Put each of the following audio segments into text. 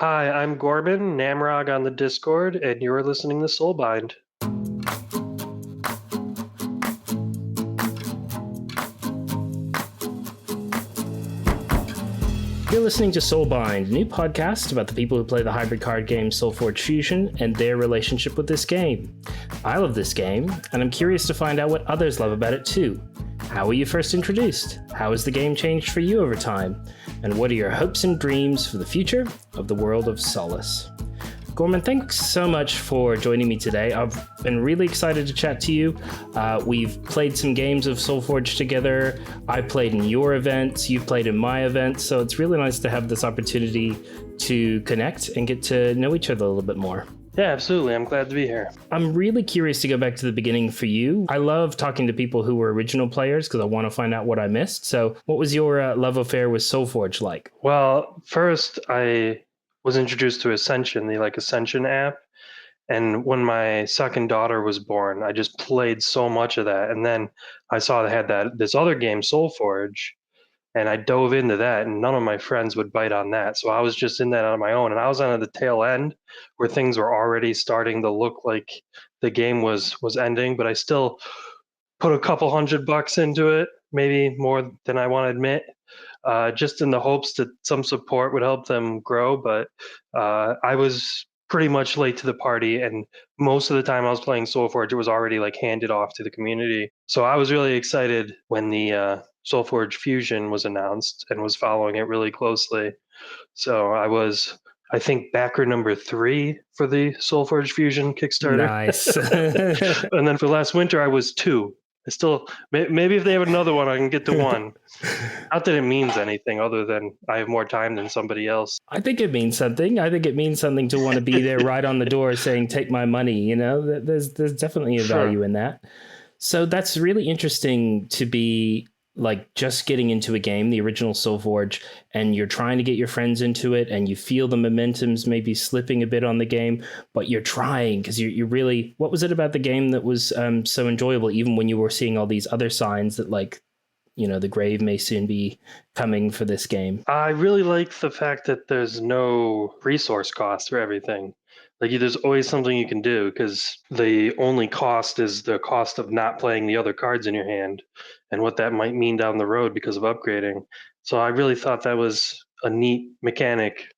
Hi, I'm Gorman, Namrog on the Discord, and you're listening to Soulbind. You're listening to Soulbind, a new podcast about the people who play the hybrid card game SolForge Fusion and their relationship with this game. I love this game, and I'm curious to find out what others love about it too. How were you first introduced? How has the game changed for you over time? And what are your hopes and dreams for the future of the world of Solace? Gorman, thanks so much for joining me today. I've been really excited to chat to you. We've played some games of SolForge together. I played in your events, you've played in my events, so it's really nice to have this opportunity to connect and get to know each other a little bit more. Yeah, absolutely. I'm glad to be here. I'm really curious to go back to the beginning for you. I love talking to people who were original players because I want to find out what I missed. So what was your love affair with SolForge like? Well, first, I was introduced to Ascension, the Ascension app. And when my second daughter was born, I just played so much of that. And then I saw they had this other game, SolForge, and I dove into that, and none of my friends would bite on that. So I was just in that on my own, and I was on the tail end where things were already starting to look like the game was ending, but I still put a couple $100 into it, maybe more than I want to admit, just in the hopes that some support would help them grow. But I was pretty much late to the party, and most of the time I was playing SolForge, it was already handed off to the community. So I was really excited when the SolForge Fusion was announced and was following it really closely. So I was, I think, backer number 3 for the SolForge Fusion Kickstarter. Nice. And then for last winter, I was 2. I still, maybe if they have another one, I can get to 1. Not that it means anything other than I have more time than somebody else. I think it means something. I think it means something to want to be there right on the door saying, take my money. You know, there's definitely a value in that. So that's really interesting to be just getting into a game, the original SolForge, and you're trying to get your friends into it and you feel the momentum's maybe slipping a bit on the game, but you're trying because you're really, what was it about the game that was so enjoyable, even when you were seeing all these other signs that the grave may soon be coming for this game? I really like the fact that there's no resource cost for everything. There's always something you can do because the only cost is the cost of not playing the other cards in your hand and what that might mean down the road because of upgrading. So I really thought that was a neat mechanic.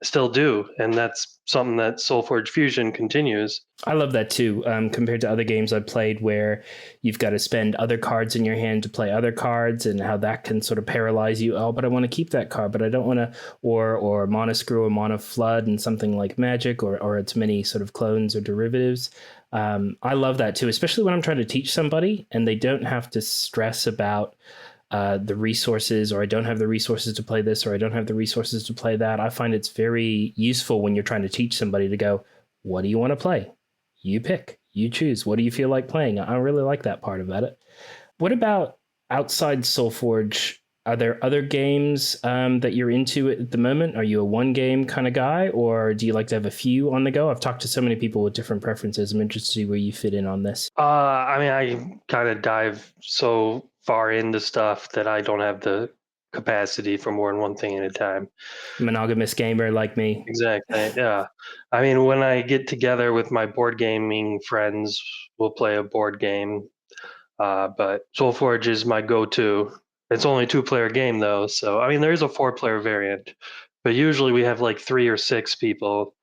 Still do, and that's something that SolForge Fusion continues. I love that too, compared to other games I've played where you've got to spend other cards in your hand to play other cards and how that can sort of paralyze you. Oh, but I want to keep that card, but I don't want to, or Mana Screw or Mana Flood and something like Magic or its many sort of clones or derivatives. I love that too, especially when I'm trying to teach somebody and they don't have to stress about the resources, or I don't have the resources to play this, or I don't have the resources to play that. I find it's very useful when you're trying to teach somebody to go, what do you want to play? You pick, you choose. What do you feel like playing? I really like that part about it. What about outside SolForge? Are there other games that you're into at the moment? Are you a one game kind of guy, or do you like to have a few on the go? I've talked to so many people with different preferences. I'm interested to see where you fit in on this. I kind of dive so far into stuff that I don't have the capacity for more than one thing at a time. Monogamous gamer like me. Exactly. Yeah. When I get together with my board gaming friends, we'll play a board game. But SolForge is my go-to. It's only a 2-player game though, so there is a 4-player variant, but usually we have 3 or 6 people.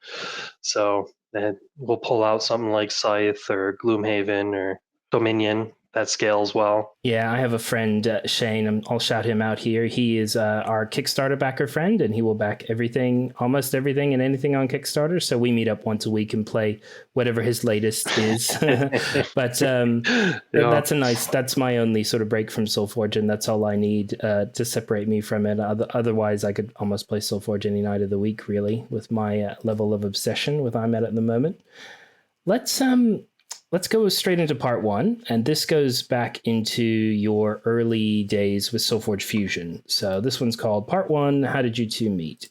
So and we'll pull out something like Scythe or Gloomhaven or Dominion. That scales well. Yeah, I have a friend, Shane, I'll shout him out here. He is our Kickstarter backer friend, and he will back everything, almost everything and anything on Kickstarter. So we meet up once a week and play whatever his latest is. But that's my only sort of break from SolForge, and that's all I need to separate me from it. Otherwise, I could almost play SolForge any night of the week, really, with my level of obsession with I'm at the moment. Let's go straight into part 1, and this goes back into your early days with SolForge Fusion. So this one's called Part 1, How Did You Two Meet?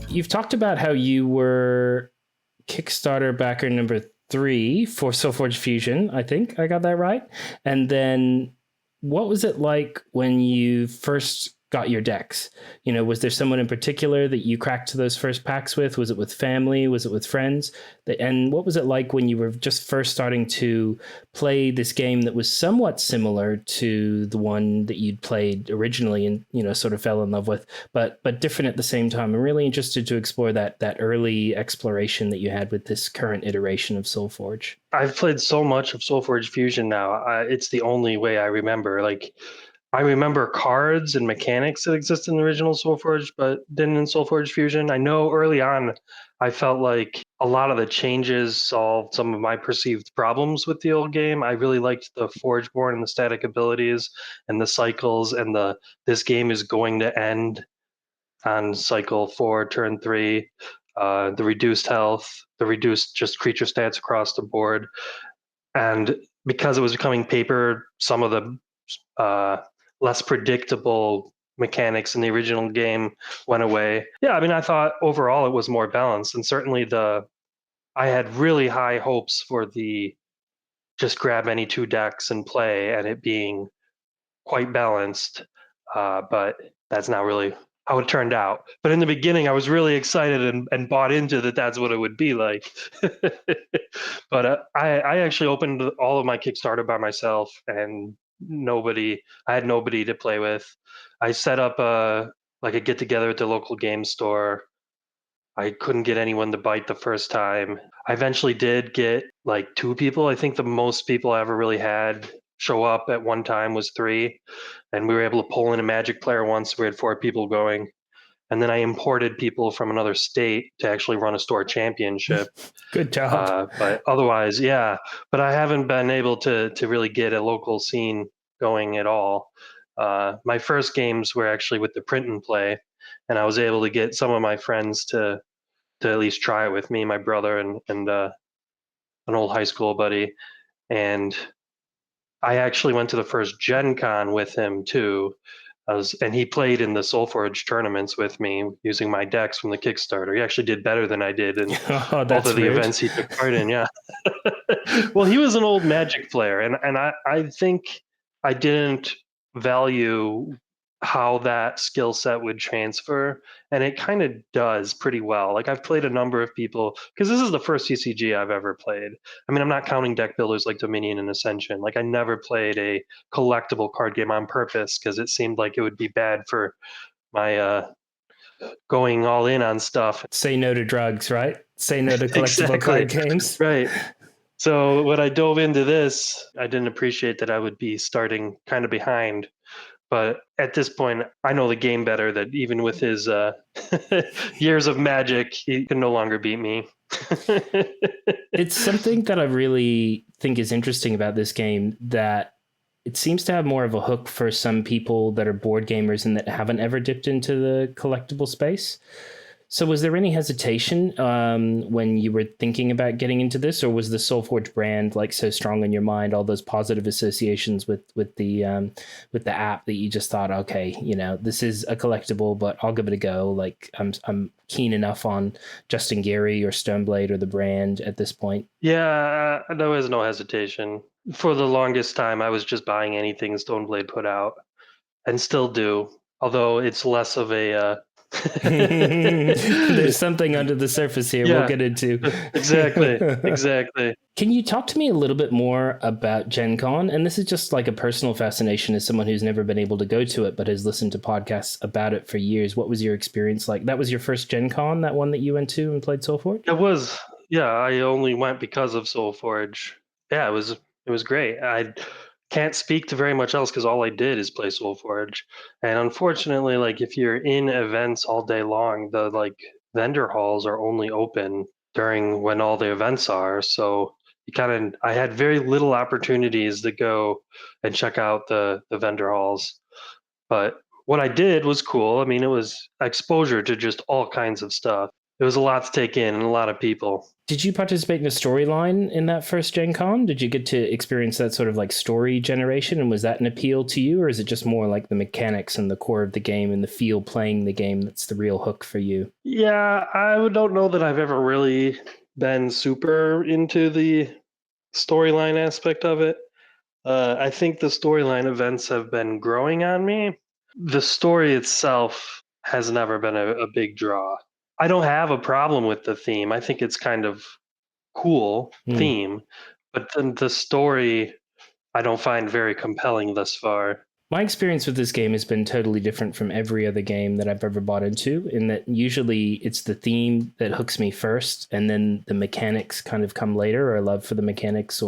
You've talked about how you were Kickstarter backer number 3 for SolForge Fusion, I think I got that right. And then what was it like when you first got your decks? Was there someone in particular that you cracked those first packs with? Was it with family? Was it with friends? And what was it like when you were just first starting to play this game that was somewhat similar to the one that you'd played originally and, sort of fell in love with, but different at the same time? I'm really interested to explore that early exploration that you had with this current iteration of SolForge. I've played so much of SolForge Fusion now. It's the only way I remember. Like, I remember cards and mechanics that exist in the original SolForge, but didn't in SolForge Fusion. I know early on, I felt like a lot of the changes solved some of my perceived problems with the old game. I really liked the Forgeborn and the static abilities and the cycles and this game is going to end on cycle 4, turn 3. The reduced health, the reduced just creature stats across the board, and because it was becoming paper, some of the less predictable mechanics in the original game went away. Yeah, I mean, I thought overall it was more balanced, and certainly I had really high hopes for the just grab any 2 decks and play, and it being quite balanced. But that's not really how it turned out. But in the beginning, I was really excited and bought into that. That's what it would be like. But I actually opened all of my Kickstarter by myself, and I had nobody to play with. I set up like a get together at the local game store. I couldn't get anyone to bite the first time. I eventually did get like 2 people. I think the most people I ever really had show up at one time was 3, and we were able to pull in a Magic player once. We had 4 people going, and then I imported people from another state to actually run a store championship. Good job. But otherwise, yeah. But I haven't been able to really get a local scene going at all. My first games were actually with the print and play, and I was able to get some of my friends to at least try it with me, my brother and an old high school buddy, and I actually went to the first Gen Con with him too. And he played in the SolForge tournaments with me using my decks from the Kickstarter. He actually did better than I did in Oh, both of the rude. events he took part in. Yeah. Well, he was an old Magic player, and I think I didn't value how that skill set would transfer, and it kind of does pretty well. Like, I've played a number of people because this is the first CCG I've ever played. I mean, I'm not counting deck builders like Dominion and Ascension. Like, I never played a collectible card game on purpose because it seemed like it would be bad for my going all in on stuff. Say no to drugs, right? Say no to collectible Exactly. card games. Right. So when I dove into this, I didn't appreciate that I would be starting kind of behind. But at this point, I know the game better, that even with his years of Magic, he can no longer beat me. It's something that I really think is interesting about this game, that it seems to have more of a hook for some people that are board gamers and that haven't ever dipped into the collectible space. So was there any hesitation when you were thinking about getting into this, or was the SolForge brand like so strong in your mind, all those positive associations with the app, that you just thought, okay, this is a collectible, but I'll give it a go. Like, I'm keen enough on Justin Geary or Stoneblade or the brand at this point? Yeah, there was no hesitation. For the longest time, I was just buying anything Stoneblade put out, and still do. Although it's less of a there's something under the surface here. Yeah, we'll get into. Exactly. Can you talk to me a little bit more about Gen Con? And this is just like a personal fascination as someone who's never been able to go to it, but has listened to podcasts about it for years. What was your experience like? That was your first Gen Con, that one that you went to and played SolForge? It was. Yeah, I only went because of SolForge. Yeah, it was great. I can't speak to very much else because all I did is play SolForge. And unfortunately, like, if you're in events all day long, the like vendor halls are only open during when all the events are. So I had very little opportunities to go and check out the vendor halls. But what I did was cool. I mean, it was exposure to just all kinds of stuff. It was a lot to take in and a lot of people. Did you participate in a storyline in that first Gen Con? Did you get to experience that sort of like story generation? And was that an appeal to you? Or is it just more like the mechanics and the core of the game and the feel playing the game that's the real hook for you? Yeah, I don't know that I've ever really been super into the storyline aspect of it. I think the storyline events have been growing on me. The story itself has never been a big draw. I don't have a problem with the theme. I think it's kind of cool Hmm. theme, but then the story I don't find very compelling thus far. My experience with this game has been totally different from every other game that I've ever bought into, in that usually it's the theme that hooks me first, and then the mechanics kind of come later, or love for the mechanics.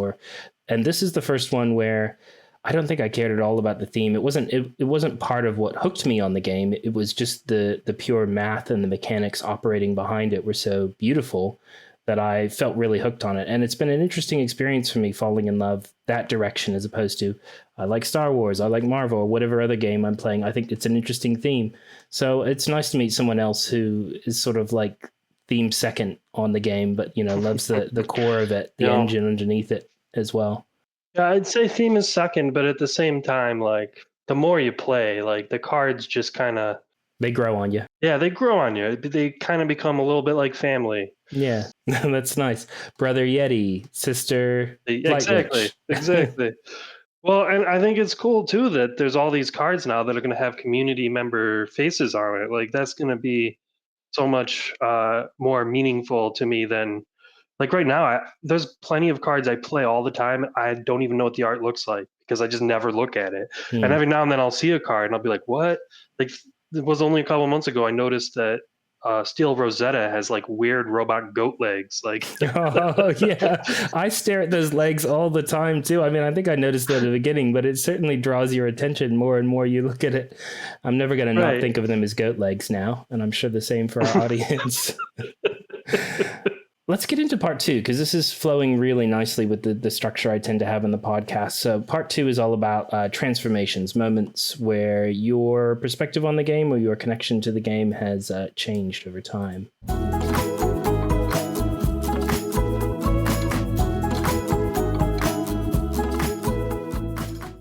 And this is the first one where I don't think I cared at all about the theme. It wasn't part of what hooked me on the game. It was just the pure math and the mechanics operating behind it were so beautiful that I felt really hooked on it. And it's been an interesting experience for me falling in love that direction as opposed to I like Star Wars, I like Marvel, or whatever other game I'm playing. I think it's an interesting theme. So it's nice to meet someone else who is sort of like theme second on the game, but loves the core of it, You the know, engine underneath it as well. yeah, I'd say theme is second, but at the same time, like the more you play, like the cards just kind of They grow on you. yeah, they grow on you. They kind of become a little bit like family. Yeah, that's nice. Brother Yeti, sister Light Exactly, Witch. exactly. Well, and I think it's cool too that there's all these cards now that are going to have community member faces on it. Like that's going to be so much more meaningful to me than like right now. There's plenty of cards I play all the time. I don't even know what the art looks like because I just never look at it. And Hmm. every now and then I'll see a card and I'll be like, "What?" Like it was only a couple months ago I noticed that Steel Rosetta has like weird robot goat legs. Like Oh yeah, I stare at those legs all the time too. I mean, I think I noticed that at the beginning, but it certainly draws your attention more and more you look at it. I'm never going to not right. think of them as goat legs now, and I'm sure the same for our audience. Let's get into part two because this is flowing really nicely with the structure I tend to have in the podcast. So, part two is all about transformations, moments where your perspective on the game or your connection to the game has changed over time.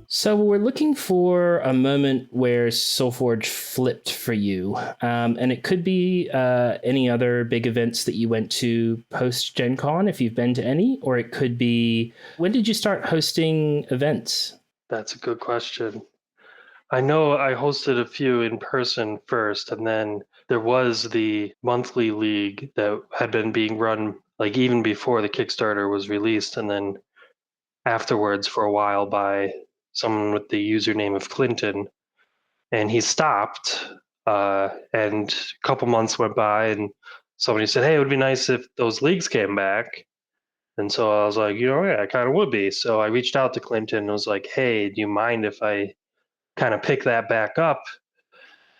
So we're looking for a moment where SolForge flipped for you, and it could be any other big events that you went to post Gen Con, if you've been to any, or it could be when did you start hosting events? That's a good question. I know I hosted a few in person first, and then there was the monthly league that had been being run like even before the Kickstarter was released, and then afterwards for a while by someone with the username of Clinton, and he stopped. And a couple months went by, and somebody said, "Hey, it would be nice if those leagues came back." And so I was like, yeah, I kind of would be. So I reached out to Clinton and was like, "Hey, do you mind if I kind of pick that back up?"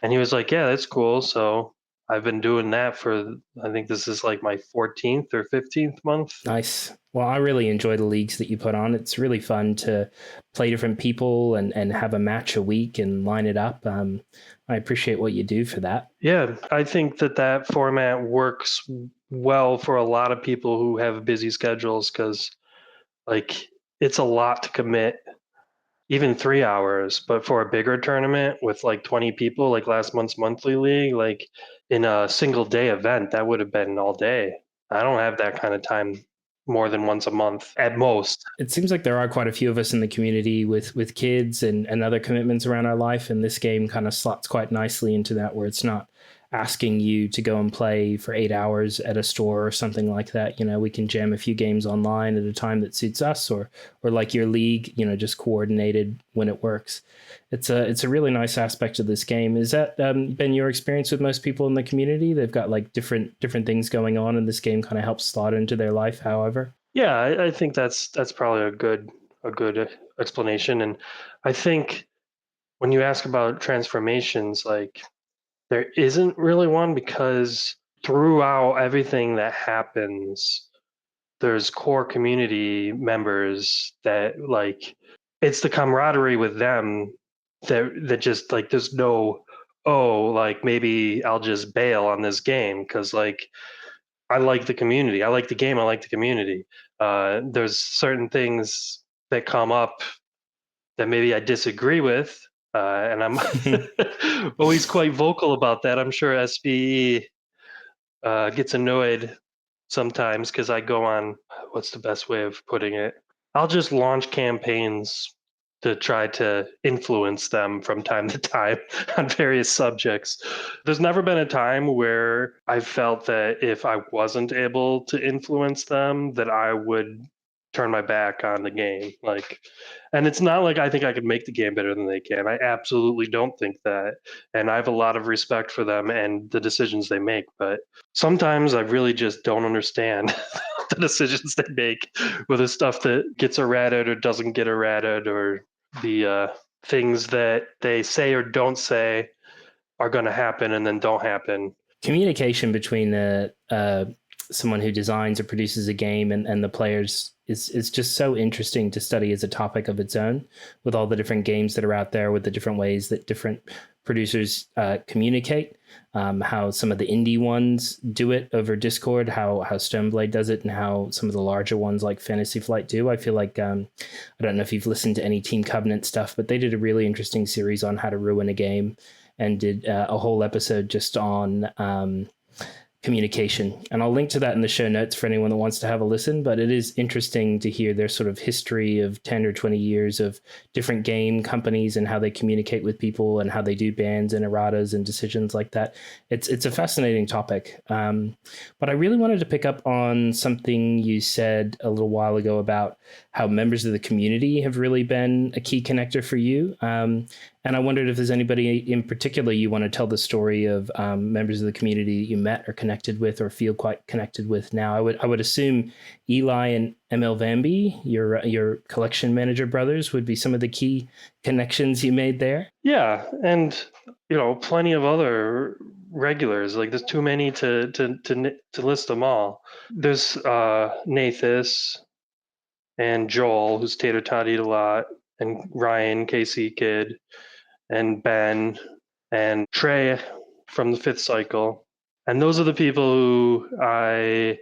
And he was like, "Yeah, that's cool." So I've been doing that for, I think this is like my 14th or 15th month. Nice. Well, I really enjoy the leagues that you put on. It's really fun to play different people and have a match a week and line it up. I appreciate what you do for that. Yeah, I think that that format works well for a lot of people who have busy schedules because, like, it's a lot to commit, even 3 hours. But for a bigger tournament with like 20 people, like last month's monthly league, like in a single day event, that would have been all day. I don't have that kind of time more than once a month at most. It seems like there are quite a few of us in the community with kids and other commitments around our life, and this game kind of slots quite nicely into that, where it's not asking you to go and play for 8 hours at a store or something like that. We can jam a few games online at a time that suits us, or like your league, just coordinated when it works. It's a really nice aspect of this game. Is that been your experience with most people in the community? They've got like different things going on, and this game kind of helps slot into their life, however. Yeah, I think that's probably a good explanation. And I think when you ask about transformations, like there isn't really one because throughout everything that happens, there's core community members that like it's the camaraderie with them that just like there's no, oh, like maybe I'll just bail on this game because like I like the community. I like the game. I like the community. There's certain things that come up that maybe I disagree with, and I'm always quite vocal about that. I'm sure SBE gets annoyed sometimes because I go on. What's the best way of putting it? I'll just launch campaigns to try to influence them from time to time on various subjects. There's never been a time where I felt that if I wasn't able to influence them, that I would turn my back on the game. Like, and it's not like I think I could make the game better than they can. I absolutely don't think that. And I have a lot of respect for them and the decisions they make. But sometimes I really just don't understand the decisions they make with the stuff that gets errated or doesn't get errated, or the things that they say or don't say are going to happen and then don't happen. Communication between someone who designs or produces a game and the players is just so interesting to study as a topic of its own, with all the different games that are out there, with the different ways that different producers communicate, how some of the indie ones do it over Discord, how Stoneblade does it, and how some of the larger ones like Fantasy Flight do. I feel like, I don't know if you've listened to any Team Covenant stuff, but they did a really interesting series on how to ruin a game, and did a whole episode just on communication. And I'll link to that in the show notes for anyone that wants to have a listen. But it is interesting to hear their sort of history of 10 or 20 years of different game companies and how they communicate with people and how they do bans and erratas and decisions like that. It's a fascinating topic. But I really wanted to pick up on something you said a little while ago about how members of the community have really been a key connector for you. And I wondered if there's anybody in particular you want to tell the story of, members of the community you met or connected with or feel quite connected with now. I would assume Eli and ML Vamby, your collection manager brothers, would be some of the key connections you made there. Yeah, and plenty of other regulars. Like, there's too many to list them all. There's Nathis and Joel, who's Tater Tot Eat a Lot, and Ryan, KC Kid, and Ben, and Trey from the Fifth Cycle. And those are the people who I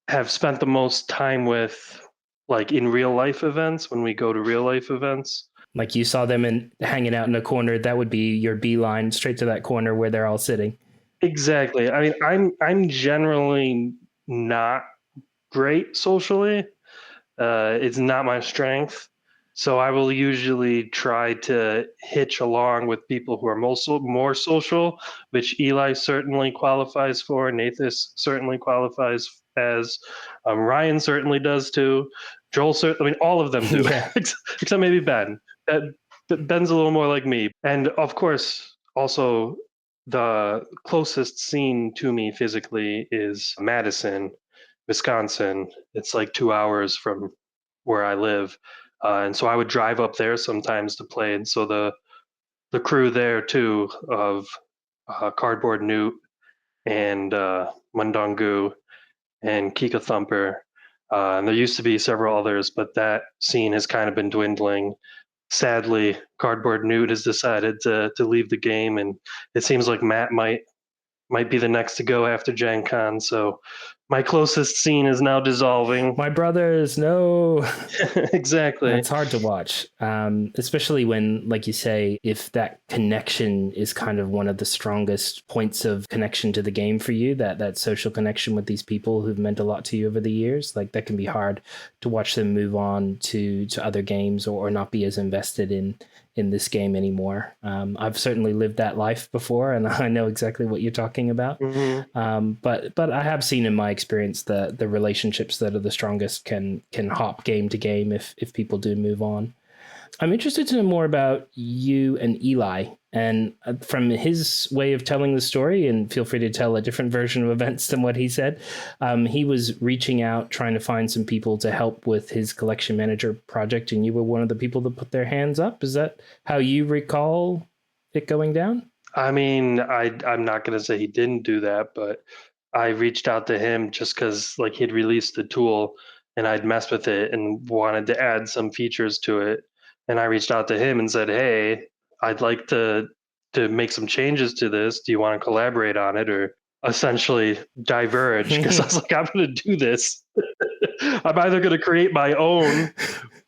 have spent the most time with, like in real life events, when we go to real life events. Like you saw them hanging out in a corner, that would be your beeline straight to that corner where they're all sitting. Exactly. I mean, I'm generally not great socially. It's not my strength. So I will usually try to hitch along with people who are more social, which Eli certainly qualifies for. Nathis certainly qualifies as. Ryan certainly does too. Joel certainly. I mean, all of them do, Yeah. except maybe Ben. Ben's a little more like me. And of course, also the closest scene to me physically is Madison, Wisconsin. It's like 2 hours from where I live. And so I would drive up there sometimes to play. And so the crew there too of Cardboard Newt and Mundongu and Kika Thumper. And there used to be several others, but that scene has kind of been dwindling. Sadly, Cardboard Newt has decided to leave the game, and it seems like Matt might be the next to go after Gen Con. So my closest scene is now dissolving. My brothers, no. Exactly. It's hard to watch, especially when, like you say, if that connection is kind of one of the strongest points of connection to the game for you, that social connection with these people who've meant a lot to you over the years, like that can be hard to watch them move on to other games or not be as invested in this game anymore. I've certainly lived that life before, and I know exactly what you're talking about. Mm-hmm. But I have seen in my experience that the relationships that are the strongest can hop game to game if people do move on. I'm interested to know more about you and Eli, and from his way of telling the story, and feel free to tell a different version of events than what he said. He was reaching out, trying to find some people to help with his collection manager project, and you were one of the people that put their hands up. Is that how you recall it going down? I mean, I'm not going to say he didn't do that, but I reached out to him just because like he'd released the tool and I'd messed with it and wanted to add some features to it. And I reached out to him and said, "Hey, I'd like to make some changes to this. Do you want to collaborate on it?" Or essentially diverge, because I was like, "I'm going to do this. I'm either going to create my own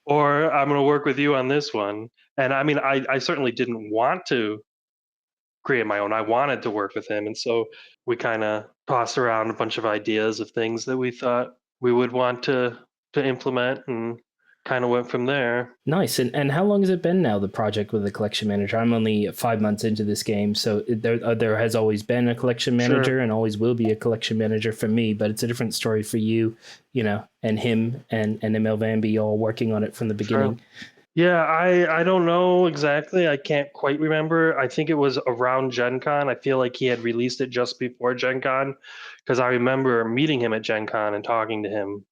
or I'm going to work with you on this one." And I mean, I certainly didn't want to create my own. I wanted to work with him. And so we kind of tossed around a bunch of ideas of things that we thought we would want to implement. And kind of went from there. Nice. And how long has it been now, the project with the collection manager? I'm only 5 months into this game, so there has always been a collection manager and always will be a collection manager for me, but it's a different story for you, and him and ML Vanby all working on it from the beginning. Sure. Yeah, I don't know exactly. I can't quite remember. I think it was around Gen Con. I feel like he had released it just before Gen Con, because I remember meeting him at Gen Con and talking to him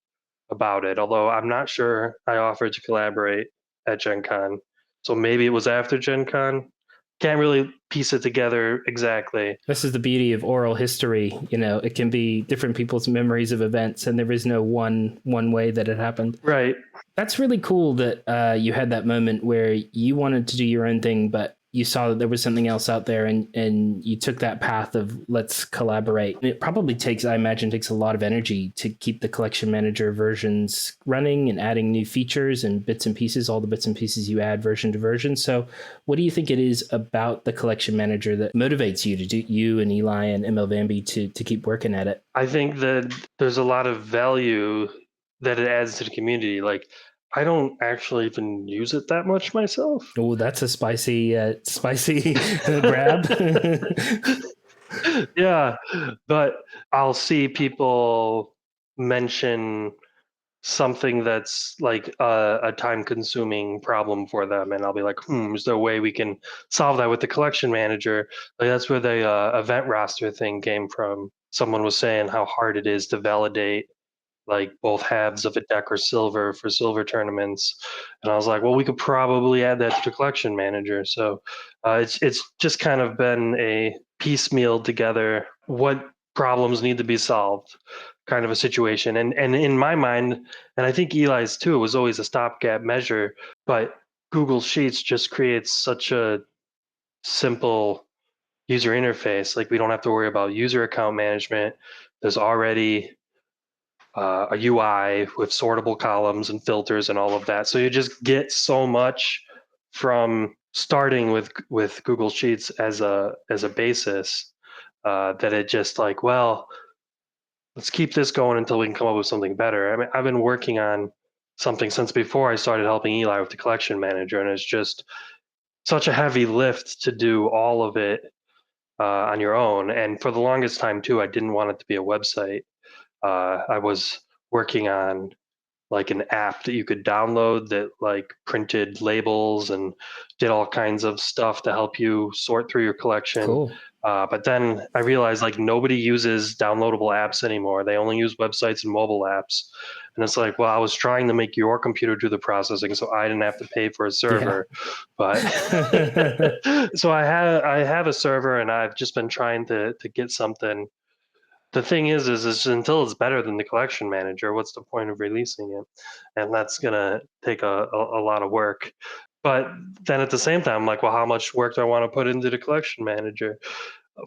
about it, although I'm not sure I offered to collaborate at Gen Con. So maybe it was after Gen Con. Can't really piece it together exactly. This is the beauty of oral history. It can be different people's memories of events, and there is no one way that it happened. Right. That's really cool that you had that moment where you wanted to do your own thing, but you saw that there was something else out there, and you took that path of let's collaborate. And it probably I imagine takes a lot of energy to keep the collection manager versions running and adding new features and bits and pieces, all the bits and pieces you add version to version. So what do you think it is about the collection manager that motivates you to do, you and Eli and ML Vanby to keep working at it? I think that there's a lot of value that it adds to the community. Like, I don't actually even use it that much myself. Oh, that's a spicy grab. Yeah, but I'll see people mention something that's like a time-consuming problem for them, and I'll be like, is there a way we can solve that with the collection manager? Like, that's where the event roster thing came from. Someone was saying how hard it is to validate like both halves of a deck or silver for silver tournaments, and I was like, well, we could probably add that to the collection manager. So it's just kind of been a piecemeal together what problems need to be solved kind of a situation. And in my mind, and I think Eli's too, it was always a stopgap measure, but Google Sheets just creates such a simple user interface. Like, we don't have to worry about user account management. There's already a UI with sortable columns and filters and all of that. So you just get so much from starting with Google Sheets as a basis, that it just like, well, let's keep this going until we can come up with something better. I mean, I've been working on something since before I started helping Eli with the collection manager, and it's just such a heavy lift to do all of it on your own. And for the longest time too, I didn't want it to be a website. I was working on like an app that you could download that like printed labels and did all kinds of stuff to help you sort through your collection. Cool. But then I realized like nobody uses downloadable apps anymore. They only use websites and mobile apps. And it's like, well, I was trying to make your computer do the processing so I didn't have to pay for a server. Yeah. But so I have a server, and I've just been trying to get something. The thing is until it's better than the collection manager, what's the point of releasing it? And that's gonna take a lot of work. But then at the same time, I'm like, well, how much work do I want to put into the collection manager?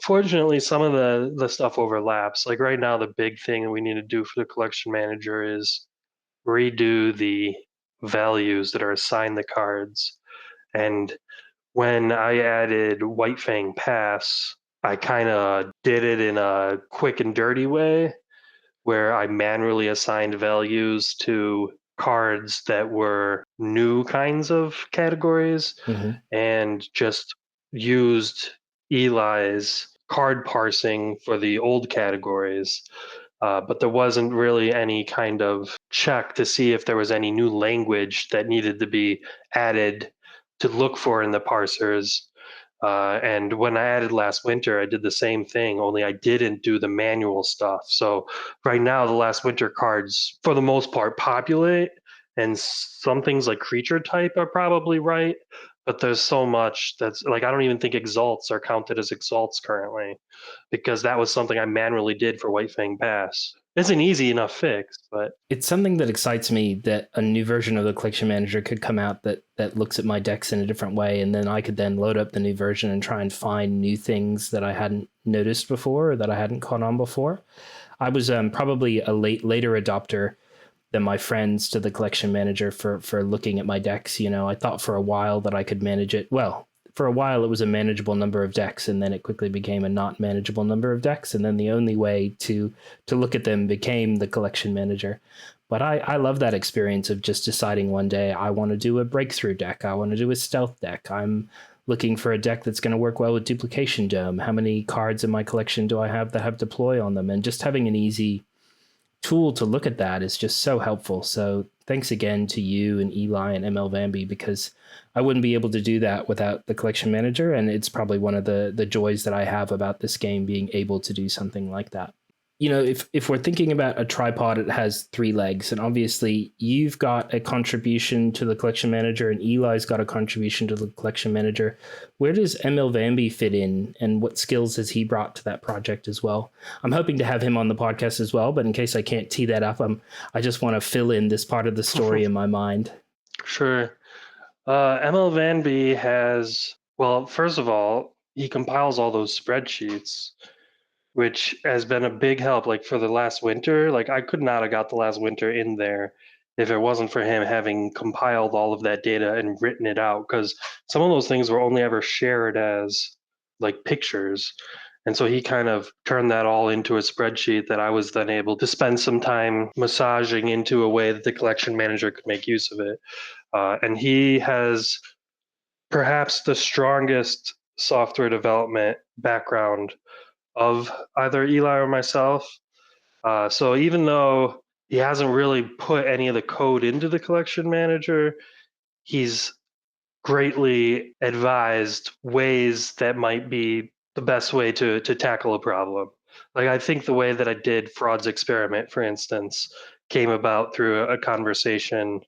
Fortunately, some of the stuff overlaps. Like right now, the big thing that we need to do for the collection manager is redo the values that are assigned the cards. And when I added White Fang Pass, I kind of did it in a quick and dirty way where I manually assigned values to cards that were new kinds of categories, and just used Eli's card parsing for the old categories. But there wasn't really any kind of check to see if there was any new language that needed to be added to look for in the parsers. And when I added last winter, I did the same thing, only I didn't do the manual stuff. So right now, the last winter cards, for the most part, populate, and some things like creature type are probably right. But there's so much that's like, I don't even think exalts are counted as exalts currently, because that was something I manually did for White Fang Pass. It's an easy enough fix, but it's something that excites me that a new version of the collection manager could come out that looks at my decks in a different way, and then I could then load up the new version and try and find new things that I hadn't noticed before or that I hadn't caught on before. I was probably a later adopter than my friends to the collection manager for looking at my decks. I thought for a while that I could manage it. Well, for a while it was a manageable number of decks, and then it quickly became a not manageable number of decks, and then the only way to look at them became the collection manager. But I love that experience of just deciding one day I want to do a breakthrough deck. I want to do a stealth deck. I'm looking for a deck that's going to work well with Duplication Dome. How many cards in my collection do I have that have deploy on them? And just having an easy tool to look at that is just so helpful. So thanks again to you and Eli and ML Vanby, because I wouldn't be able to do that without the collection manager. And it's probably one of the joys that I have about this game, being able to do something like that. You know, if we're thinking about a tripod, it has 3 legs, and obviously you've got a contribution to the collection manager and Eli's got a contribution to the collection manager. Where does ML Vanby fit in, and what skills has he brought to that project as well? I'm hoping to have him on the podcast as well, but in case I can't tee that up, I just want to fill in this part of the story in my mind. Sure. ML Vanby has, well, first of all, he compiles all those spreadsheets, which has been a big help. Like for the last winter, like I could not have got the last winter in there if it wasn't for him having compiled all of that data and written it out, because some of those things were only ever shared as like pictures. And so he kind of turned that all into a spreadsheet that I was then able to spend some time massaging into a way that the collection manager could make use of it. And he has perhaps the strongest software development background of either Eli or myself. So even though he hasn't really put any of the code into the collection manager, he's greatly advised ways that might be the best way to tackle a problem. Like I think the way that I did Fraud's Experiment, for instance, came about through a conversation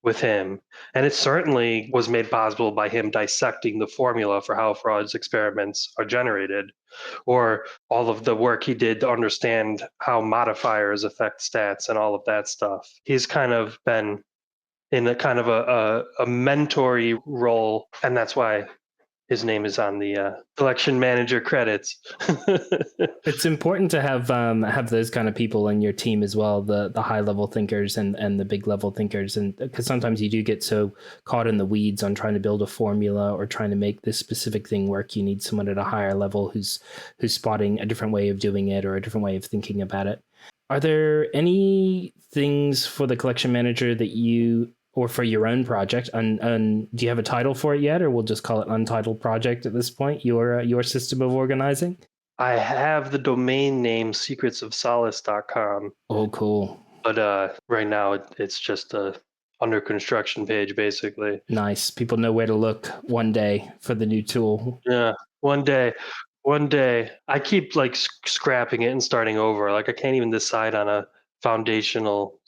with him. And it certainly was made possible by him dissecting the formula for how Fraud's experiments are generated, or all of the work he did to understand how modifiers affect stats and all of that stuff. He's kind of been in a kind of a mentory role, and that's why his name is on the collection manager credits. It's important to have those kind of people in your team as well, the high level thinkers and the big level thinkers, and because sometimes you do get so caught in the weeds on trying to build a formula or trying to make this specific thing work. You need someone at a higher level who's spotting a different way of doing it or a different way of thinking about it. Are there any things for the collection manager that you, or for your own project, and do you have a title for it yet, or we'll just call it Untitled Project at this point, your system of organizing? I have the domain name secretsofsolace.com. Oh, cool. But right now it's just a under construction page, basically. Nice. People know where to look one day for the new tool. Yeah, one day. I keep like scrapping it and starting over. Like I can't even decide on a foundational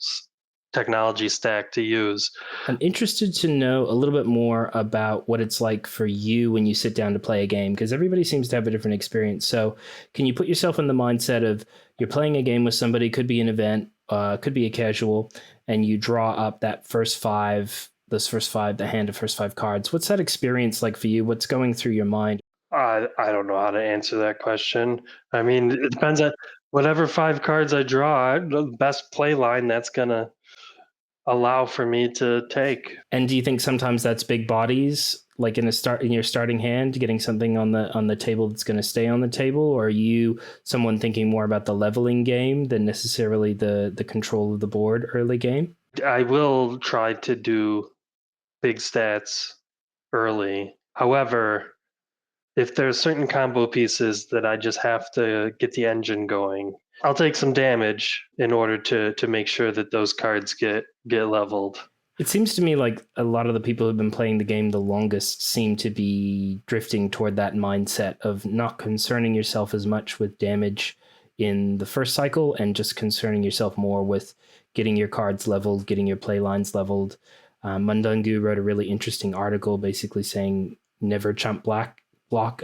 technology stack to use. I'm interested to know a little bit more about what it's like for you when you sit down to play a game, because everybody seems to have a different experience. So can you put yourself in the mindset of you're playing a game with somebody, could be an event, could be a casual, and you draw up the hand of first 5 cards. What's that experience like for you? What's going through your mind? I don't know how to answer that question. I mean, it depends on whatever 5 cards I draw, the best play line that's going to allow for me to take. And do you think sometimes that's big bodies, like in your starting hand, getting something on the table that's going to stay on the table, or are you someone thinking more about the leveling game than necessarily the control of the board early game? I will try to do big stats early. However, if there's certain combo pieces that I just have to get the engine going, I'll take some damage in order to make sure that those cards get leveled. It seems to me like a lot of the people who've been playing the game the longest seem to be drifting toward that mindset of not concerning yourself as much with damage in the first cycle and just concerning yourself more with getting your cards leveled, getting your play lines leveled. Mundungu wrote a really interesting article basically saying never chump block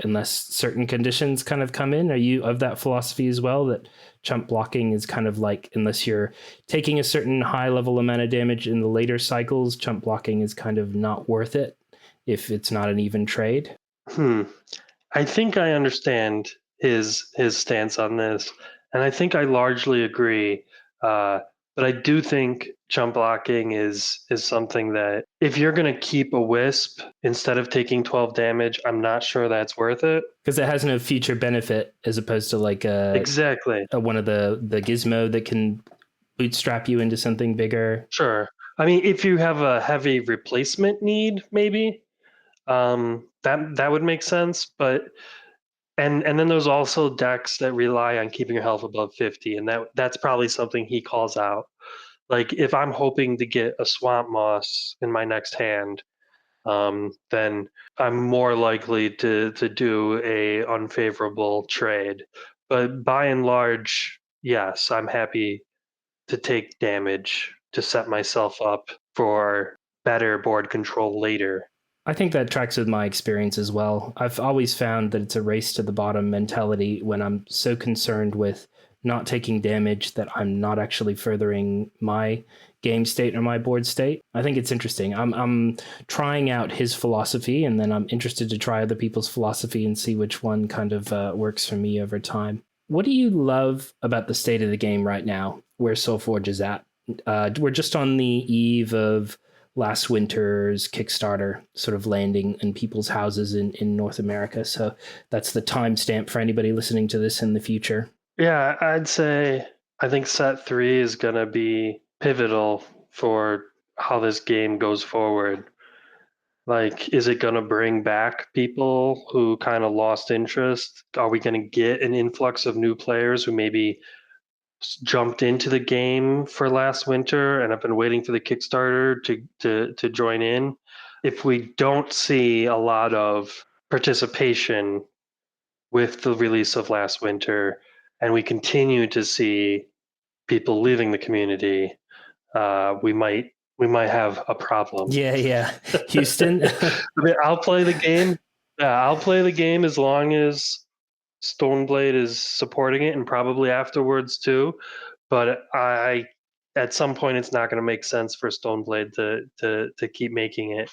unless certain conditions kind of come in. Are you of that philosophy as well, that chump blocking is kind of like, unless you're taking a certain high level amount of damage in the later cycles, chump blocking is kind of not worth it if it's not an even trade? I think I understand his stance on this, and I think I largely agree. But I do think chump blocking is something that if you're going to keep a wisp instead of taking 12 damage, I'm not sure that's worth it. Because it has no future benefit as opposed to like exactly one of the gizmo that can bootstrap you into something bigger. Sure. I mean, if you have a heavy replacement need, maybe that would make sense. But and then there's also decks that rely on keeping your health above 50, and that's probably something he calls out. Like if I'm hoping to get a swamp moss in my next hand, then I'm more likely to do a unfavorable trade. But by and large, yes, I'm happy to take damage to set myself up for better board control later. I think that tracks with my experience as well. I've always found that it's a race to the bottom mentality when I'm so concerned with not taking damage that I'm not actually furthering my game state or my board state. I think it's interesting. I'm trying out his philosophy, and then I'm interested to try other people's philosophy and see which one kind of works for me over time. What do you love about the state of the game right now, where SolForge is at? We're just on the eve of last winter's Kickstarter sort of landing in people's houses in North America. So that's the timestamp for anybody listening to this in the future. Yeah, I'd say I think set 3 is going to be pivotal for how this game goes forward. Like, is it going to bring back people who kind of lost interest? Are we going to get an influx of new players who maybe jumped into the game for last winter and have been waiting for the Kickstarter to join in? If we don't see a lot of participation with the release of last winter, and we continue to see people leaving the community, we might have a problem. Yeah. Houston. I mean, I'll play the game. Yeah, I'll play the game as long as Stoneblade is supporting it, and probably afterwards too. But at some point, it's not going to make sense for Stoneblade to keep making it.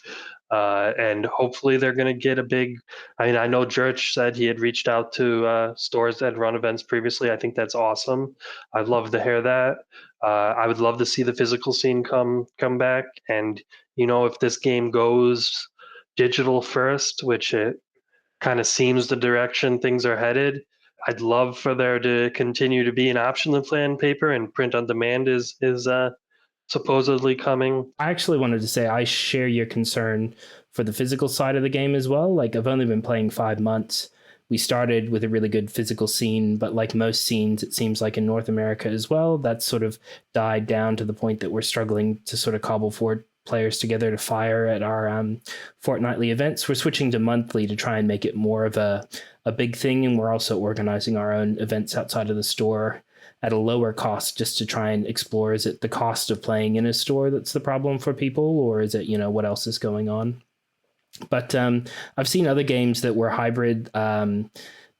And hopefully, they're going to get a big. I mean, I know Jurch said he had reached out to stores that had run events previously. I think that's awesome. I'd love to hear that. I would love to see the physical scene come back. And if this game goes digital first, which it kind of seems the direction things are headed, I'd love for there to continue to be an option to play on paper, and print on demand is supposedly coming. I actually wanted to say I share your concern for the physical side of the game as well. Like, I've only been playing 5 months. We started with a really good physical scene, but like most scenes, it seems like in North America as well, that's sort of died down to the point that we're struggling to sort of cobble forward players together to fire at our fortnightly events. We're switching to monthly to try and make it more of a big thing, and we're also organizing our own events outside of the store at a lower cost, just to try and explore, is it the cost of playing in a store that's the problem for people, or is it what else is going on? But I've seen other games that were hybrid that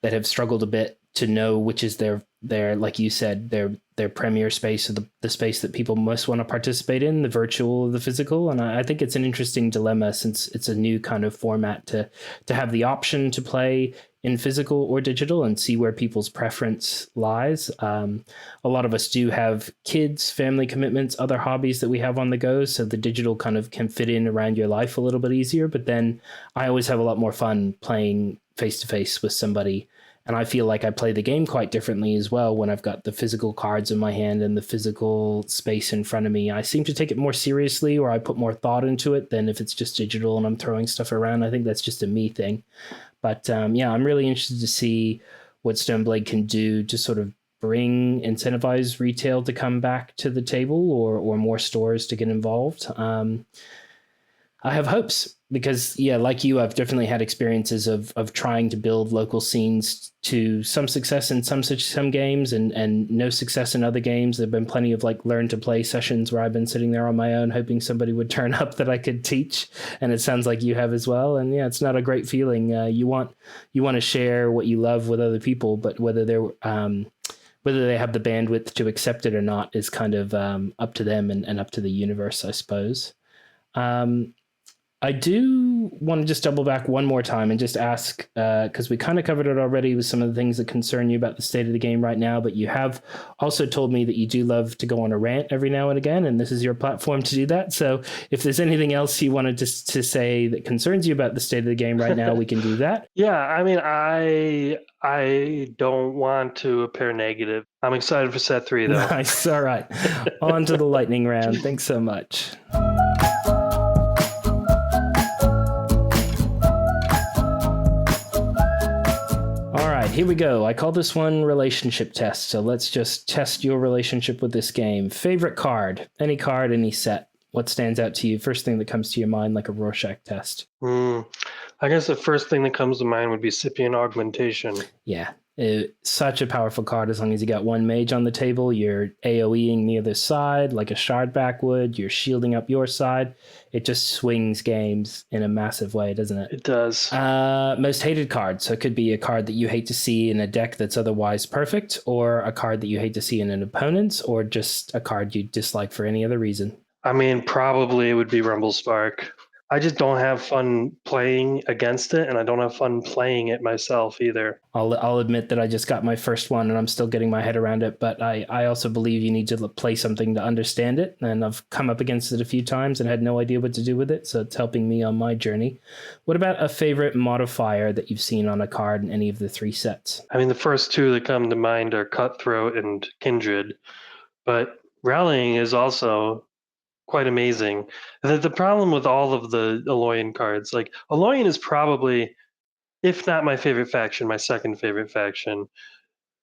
have struggled a bit to know which is their like you said, their premier space, or the space that people most want to participate in, the virtual or the physical. And I think it's an interesting dilemma, since it's a new kind of format to have the option to play in physical or digital and see where people's preference lies. A lot of us do have kids, family commitments, other hobbies that we have on the go, so the digital kind of can fit in around your life a little bit easier. But then I always have a lot more fun playing face-to-face with somebody. And I feel like I play the game quite differently as well when I've got the physical cards in my hand and the physical space in front of me. I seem to take it more seriously, or I put more thought into it than if it's just digital and I'm throwing stuff around. I think that's just a me thing. But yeah, I'm really interested to see what Stoneblade can do to sort of incentivize retail to come back to the table, or more stores to get involved. I have hopes, because like you, I've definitely had experiences of trying to build local scenes to some success in some games and no success in other games. There've been plenty of like learn to play sessions where I've been sitting there on my own hoping somebody would turn up that I could teach, and it sounds like you have as well. And it's not a great feeling. You want to share what you love with other people, but whether they have the bandwidth to accept it or not is kind of up to them and up to the universe, I suppose. I do do want to just double back one more time and just ask, because we kind of covered it already with some of the things that concern you about the state of the game right now, but you have also told me that you do love to go on a rant every now and again, and this is your platform to do that. So if there's anything else you wanted to say that concerns you about the state of the game right now, we can do that. Yeah, I mean, I don't want to appear negative. I'm excited for set 3, though. Nice. All right. On to the lightning round. Thanks so much. All right, here we go. I call this one relationship test. So let's just test your relationship with this game. Favorite card, any set. What stands out to you? First thing that comes to your mind, like a Rorschach test. I guess the first thing that comes to mind would be Scythian Augmentation. Yeah, such a powerful card. As long as you got one mage on the table, you're AoEing the other side like a Shardback would. You're shielding up your side. It just swings games in a massive way, doesn't it? It does. Most hated card. So it could be a card that you hate to see in a deck that's otherwise perfect, or a card that you hate to see in an opponent's, or just a card you dislike for any other reason. I mean, probably it would be Rumblespark. I just don't have fun playing against it, and I don't have fun playing it myself either. I'll admit that I just got my first one, and I'm still getting my head around it, but I also believe you need to play something to understand it, and I've come up against it a few times and had no idea what to do with it, so it's helping me on my journey. What about a favorite modifier that you've seen on a card in any of the 3 sets? I mean, the first 2 that come to mind are Cutthroat and Kindred, but Rallying is also quite amazing. The problem with all of the Aloyan cards, like Aloyan is probably, if not my favorite faction, my second favorite faction.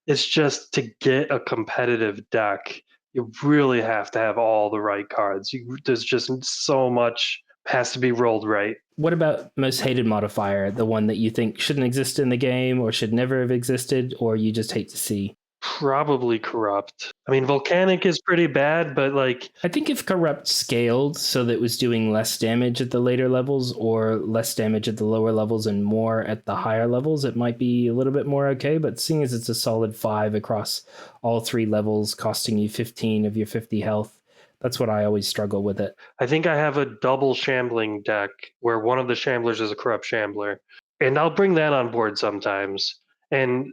It's just to get a competitive deck, you really have to have all the right cards. There's just so much has to be rolled right. What about most hated modifier, the one that you think shouldn't exist in the game or should never have existed, or you just hate to see? Probably Corrupt. I mean, Volcanic is pretty bad, but I think if Corrupt scaled so that it was doing less damage at the later levels or less damage at the lower levels and more at the higher levels, it might be a little bit more okay. But seeing as it's a solid 5 across all 3 levels, costing you 15 of your 50 health, that's what I always struggle with it. I think I have a double Shambling deck where one of the Shamblers is a Corrupt Shambler. And I'll bring that on board sometimes. And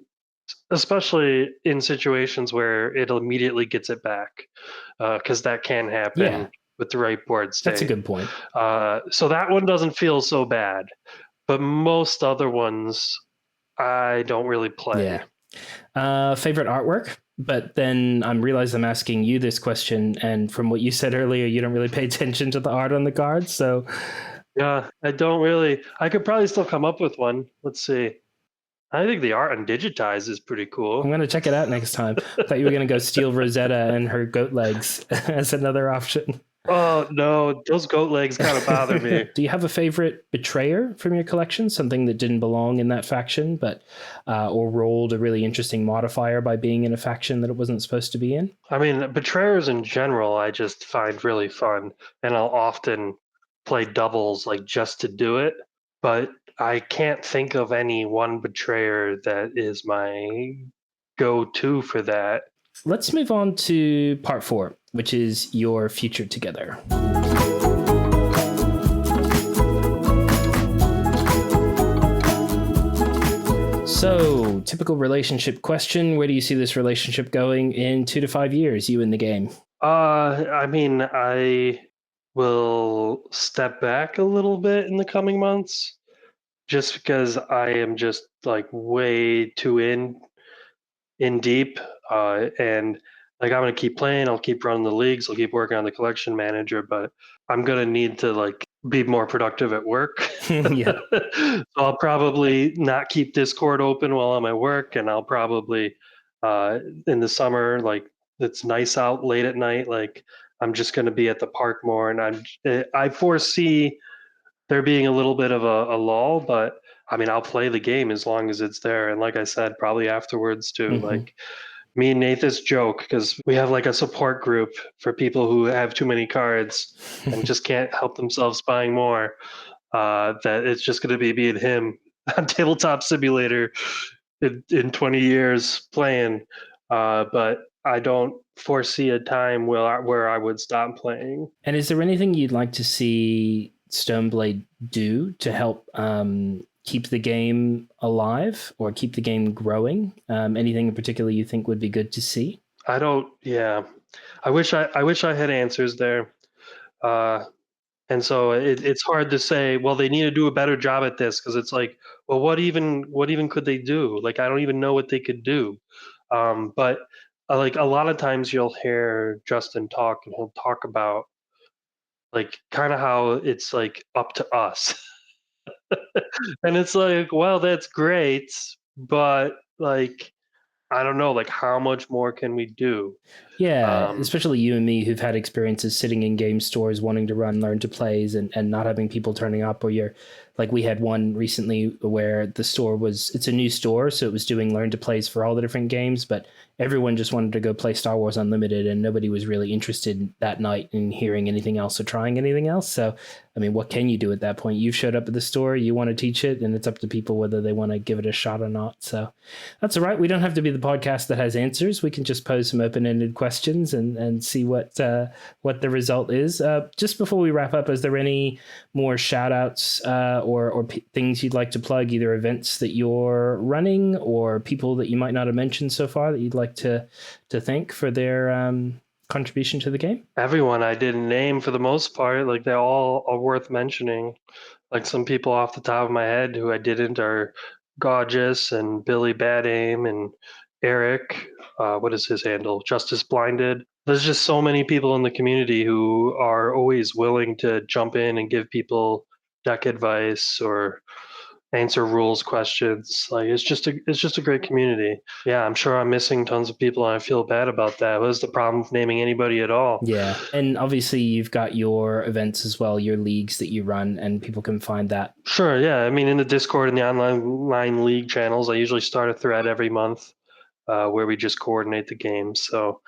especially in situations where it immediately gets it back, because that can happen with the right board state. That's a good point. So that one doesn't feel so bad, but most other ones I don't really play. Favorite artwork? But then I'm realizing I'm asking you this question, and from what you said earlier, you don't really pay attention to the art on the cards. So yeah, I don't really. I could probably still come up with one. Let's see. I think the art on Digitize is pretty cool. I'm going to check it out next time. I thought you were going to go steal Rosetta and her goat legs as another option. Oh, no. Those goat legs kind of bother me. Do you have a favorite betrayer from your collection? Something that didn't belong in that faction, but or rolled a really interesting modifier by being in a faction that it wasn't supposed to be in? I mean, betrayers in general, I just find really fun. And I'll often play doubles just to do it. But I can't think of any one betrayer that is my go-to for that. Let's move on to part 4, which is your future together. So, typical relationship question. Where do you see this relationship going in 2 to 5 years, you in the game? I mean, I will step back a little bit in the coming months. Just because I am just way too in deep, and I'm gonna keep playing. I'll keep running the leagues. I'll keep working on the collection manager, but I'm gonna need to be more productive at work. Yeah. So I'll probably not keep Discord open while I'm at work, and I'll probably in the summer, it's nice out late at night. I'm just gonna be at the park more, and I foresee there being a little bit of a lull, but I mean, I'll play the game as long as it's there. And like I said, probably afterwards too. Mm-hmm. Me and Nathan's joke, because we have a support group for people who have too many cards and just can't help themselves buying more, that it's just going to be me and him on Tabletop Simulator in 20 years playing. But I don't foresee a time where I would stop playing. And is there anything you'd like to see Stoneblade do to help keep the game alive or keep the game growing? Anything in particular you think would be good to see? Yeah. I wish I had answers there. And so it's hard to say, well, they need to do a better job at this, because it's like, well, what even could they do? Like, I don't even know what they could do. But like a lot of times you'll hear Justin talk, and he'll talk about like kind of how it's like up to us. And it's like, well, that's great, but like, I don't know, like how much more can we do? Yeah, Um, especially you and me who've had experiences sitting in game stores wanting to run learn to plays and not having people turning up, or you're like, we had one recently where the store it's a new store, so it was doing learn to plays for all the different games, but everyone just wanted to go play Star Wars Unlimited and nobody was really interested that night in hearing anything else or trying anything else. So, I mean, what can you do at that point? You've showed up at the store, you want to teach it, and it's up to people whether they want to give it a shot or not. So that's all right. We don't have to be the podcast that has answers. We can just pose some open-ended questions and see what the result is. Just before we wrap up, is there any more shout outs or things you'd like to plug, either events that you're running or people that you might not have mentioned so far that you'd like to thank for their contribution to the game? Everyone I didn't name, for the most part, like they all are worth mentioning. Like some people off the top of my head who I didn't are Gorgeous and Billy Bad Aim and Eric. What is his handle? Justice Blinded. There's just so many people in the community who are always willing to jump in and give people deck advice or answer rules questions. Like it's just a great community. Yeah, I'm sure I'm missing tons of people, and I feel bad about that. What's the problem with naming anybody at all? Yeah, and obviously you've got your events as well, your leagues that you run, and people can find that. Sure, yeah. I mean, in the Discord and the online league channels, I usually start a thread every month where we just coordinate the games. So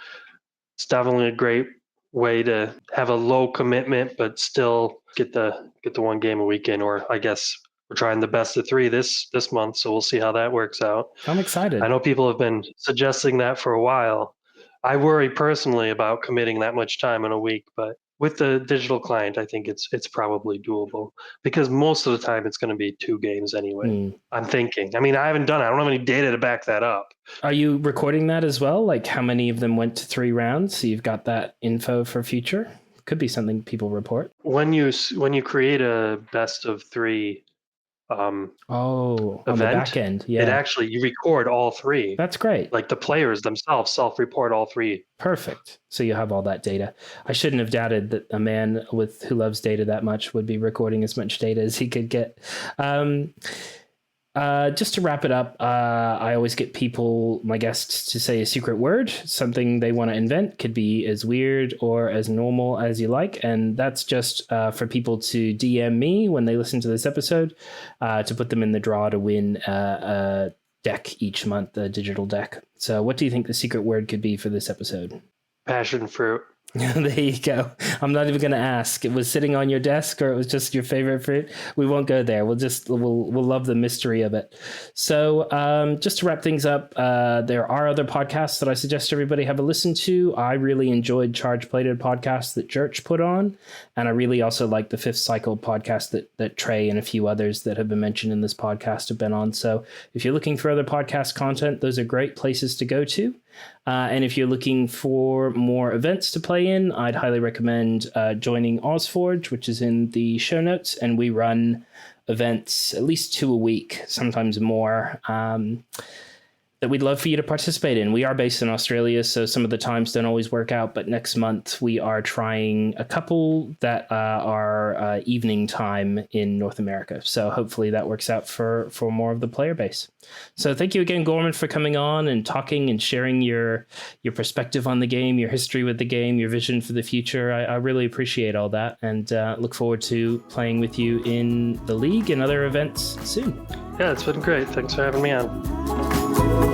it's definitely a great way to have a low commitment, but still get the one game a week in. Or I guess we're trying the best of 3 this month, so we'll see how that works out. I'm excited. I know people have been suggesting that for a while. I worry personally about committing that much time in a week, but with the digital client, I think it's probably doable, because most of the time it's going to be 2 games anyway. I'm thinking. I mean, I haven't done it. I don't have any data to back that up. Are you recording that as well? Like how many of them went to 3 rounds? So you've got that info for future? Could be something people report. When you create a best of 3 on the event, back end, yeah, it actually, you record all 3. That's great. Like the players themselves self-report all 3. Perfect. So you have all that data. I shouldn't have doubted that a man who loves data that much would be recording as much data as he could get. Just to wrap it up, I always get my guests, to say a secret word, something they want to invent. Could be as weird or as normal as you like. And that's just for people to DM me when they listen to this episode, to put them in the draw to win a deck each month, a digital deck. So what do you think the secret word could be for this episode? Passion fruit. There you go. I'm not even going to ask. It was sitting on your desk, or it was just your favorite fruit. We won't go there. We'll love the mystery of it. So just to wrap things up, there are other podcasts that I suggest everybody have a listen to. I really enjoyed Charge Plated podcast that Church put on, and I really also like the Fifth Cycle podcast that Trey and a few others that have been mentioned in this podcast have been on. So if you're looking for other podcast content, those are great places to go to. And if you're looking for more events to play in, I'd highly recommend joining SolForge, which is in the show notes. And we run events at least 2 a week, sometimes more, that we'd love for you to participate in. We are based in Australia, so some of the times don't always work out. But next month, we are trying a couple that are evening time in North America. So hopefully that works out for more of the player base. So thank you again, Gorman, for coming on and talking and sharing your perspective on the game, your history with the game, your vision for the future. I really appreciate all that, and look forward to playing with you in the league and other events soon. Yeah, it's been great. Thanks for having me on.